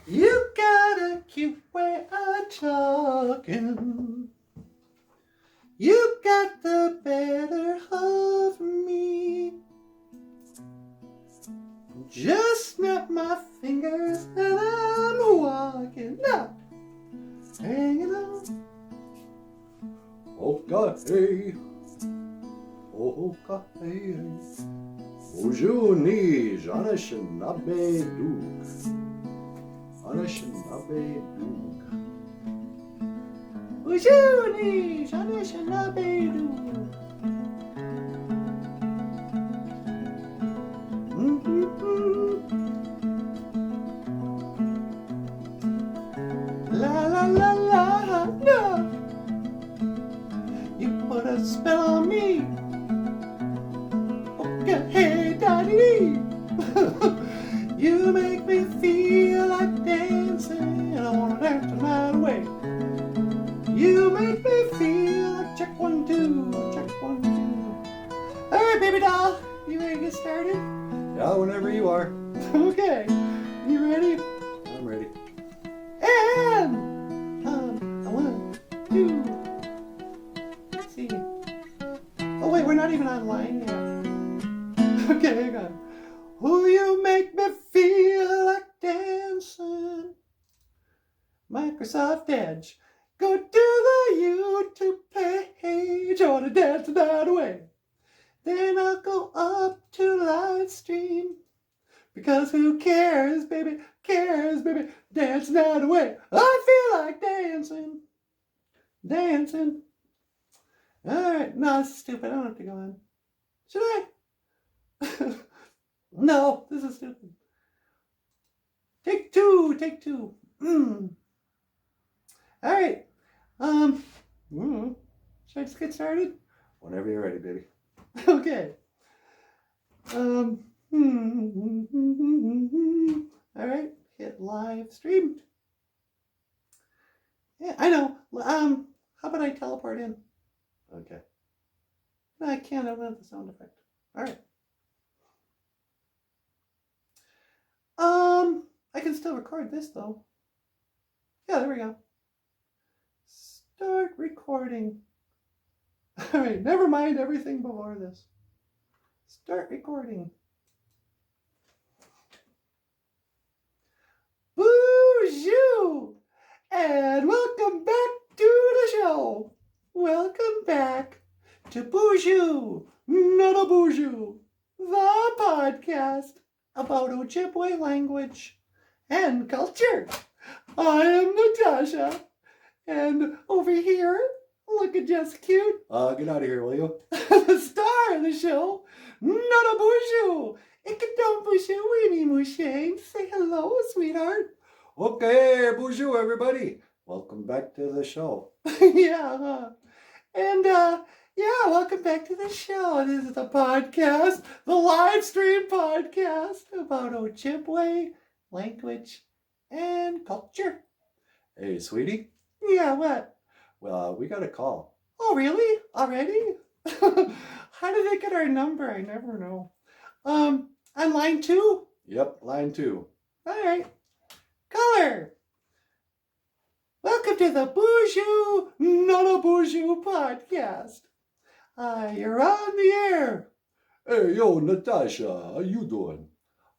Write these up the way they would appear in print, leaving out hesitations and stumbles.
You got a cute way of talking. You got the better of me. Just snap my fingers and I'm walking up, hanging on. Okay. Okay. BOOZHOO NANABOOZHOO. BOOZHOO NANABOOZHOO. La la la la, no. You put a spell on me. Okay, hey daddy. You make me feel like dancing. I wanna dance the night away. You make me feel like check 1 2, check 1 2. All right, baby doll, you ready to get started? Yeah, whenever you are. Okay, you ready? I'm ready. And 1 2. Let's see. Oh wait, we're not even online yet. Okay, hang on. Oh, you make me feel like dancing. Microsoft Edge. Go to the YouTube page. I want to dance the night away. Then I'll go up to live stream. Because who cares, baby? Cares, baby. Dance the night away. I feel like dancing. Dancing. Alright, no, it's stupid. I don't have to go on. Should I? No, this is stupid. Take two. Alright. Should I just get started? Whenever you're ready, baby. Okay. Alright, hit live stream. Yeah, I know. How about I teleport in? Okay. No, I can't. I don't have the sound effect. Alright. I can still record this though. Yeah, there we go. Start recording. Alright, never mind everything before this. Start recording. BOOZHOO! And welcome back to the show. Welcome back to BOOZHOO NANABOOZHOO, the podcast about Ojibwe language and culture. I am Natasha, and over here, looking just cute, Get out of here, will you? the star of the show, NANABOOZHOO. Ikadumboozhoo, weenie mooshane. Say hello, sweetheart. Okay, BOOZHOO, everybody. Welcome back to the show. Yeah, and yeah, welcome back to the show. This is the podcast, the live stream podcast about Ojibwe language and culture. Hey, sweetie. Yeah, what? Well, we got a call. Oh, really? Already? How did they get our number? I never know. On line 2? Yep, line 2. All right. Caller. Welcome to the BOOZHOO NANABOOZHOO podcast. You're on the air. Hey, yo, Natasha, how you doing?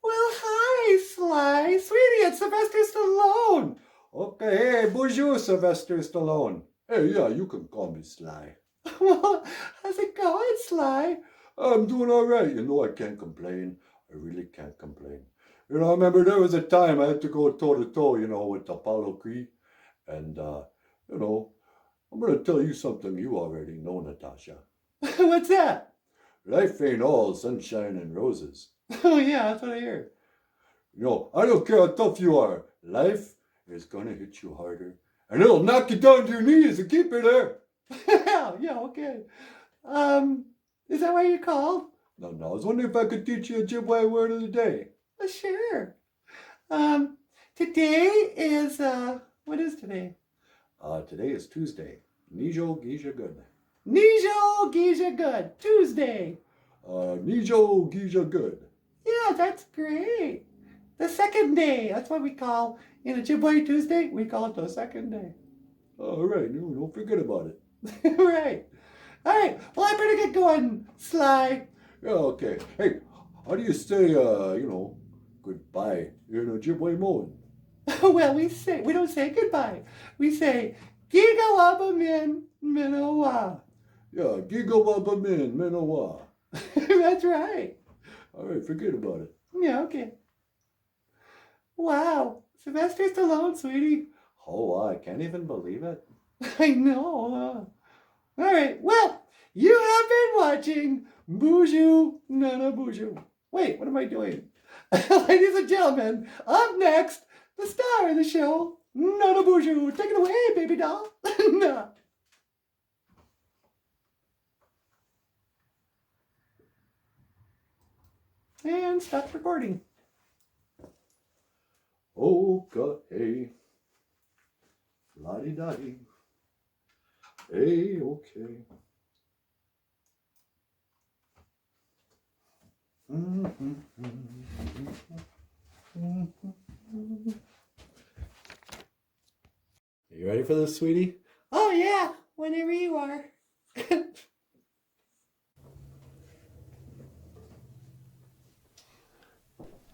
Well, hi, Sly. Sweetie, it's Sylvester Stallone. Okay, hey, BOOZHOO, Sylvester Stallone. Hey, yeah, you can call me Sly. Well, how's it going, Sly? I'm doing all right. You know, I can't complain. I really can't complain. You know, I remember there was a time I had to go toe-to-toe, you know, with Apollo Creed. And, you know, I'm going to tell you something you already know, Natasha. What's that? Life ain't all sunshine and roses. Oh, yeah, that's what I hear. You know, I don't care how tough you are. Life is going to hit you harder. And it'll knock you down to your knees and keep you there. Yeah, okay. Is that why you called? No, I was wondering if I could teach you a Ojibwe word of the day. Sure. Today is, what is today? Today is Tuesday. Nijo Gija Good. Nijo Gija Good. Tuesday. Nijo Gija Good. Yeah, that's great. The second day. That's what we call, in Ojibwe Tuesday, we call it the second day. All right, no, don't forget about it. Right. All right. Well, I better get going, Sly. Yeah, okay. Hey, how do you say, goodbye in Ojibwe mode? Well, we don't say goodbye. We say, Giga min Minowa. Yeah, Giga Min, Menowa. That's right. All right, forget about it. Yeah, okay. Wow. Sylvester Stallone, sweetie. Oh, I can't even believe it. I know. All right. Well, you have been watching BOOZHOO NANABOOZHOO. Wait, what am I doing? Ladies and gentlemen, up next, the star of the show, NANABOOZHOO. Take it away, baby doll. And stop recording. Okay. La-di-da-di. Hey, okay. You ready for this, sweetie? Oh, yeah, whenever you are.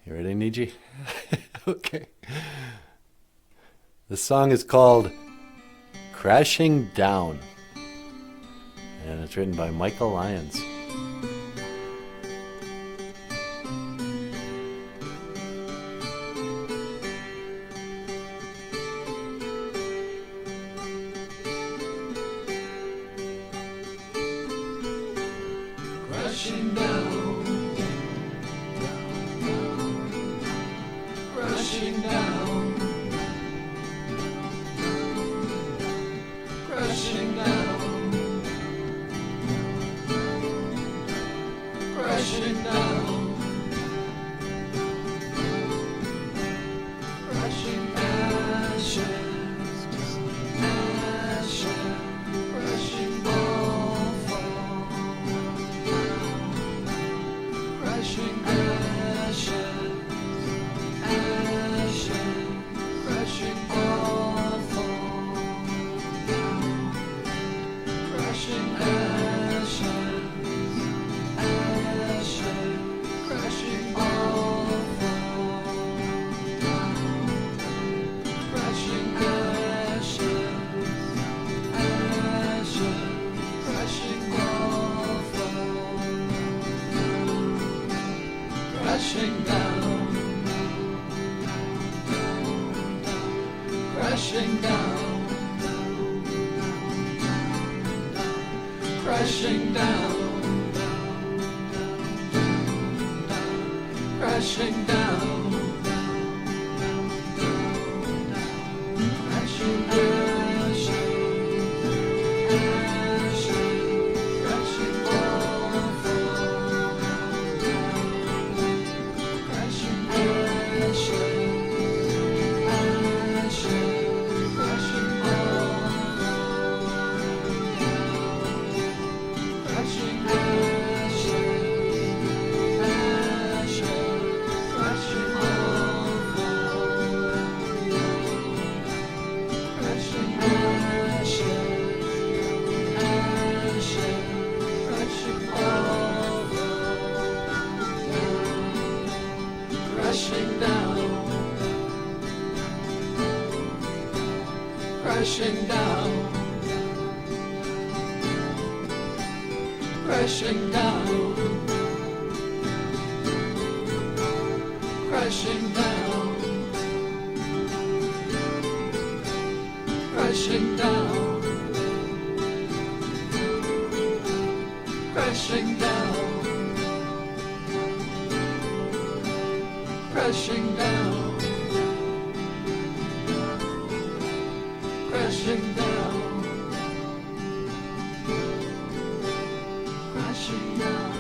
You ready, Niji? Okay. The song is called Crashing Down, and it's written by Michael Lyons. Crashing down, crashing down, crashing down, crashing down, crashing ashes, ashes, crashing all fall. Crashing ashes, ashes, crashing all fall. Crashing ashes, ashes, crashing all fall. Crashing ashes, ashes, crashing all fall. Crashing down, crashing down, crashing down, crashing down, crashing ashes, ashes, crashing all fall. Crashing ashes, ashes, crashing all. Crashing ashes, ashes, crashing all. Crashing ashes, ashes, crashing all. Crashing down, crashing down, crashing down, crashing down, crashing down, crashing down, crashing down, crashing down, crashing down, crashing down, crashing down.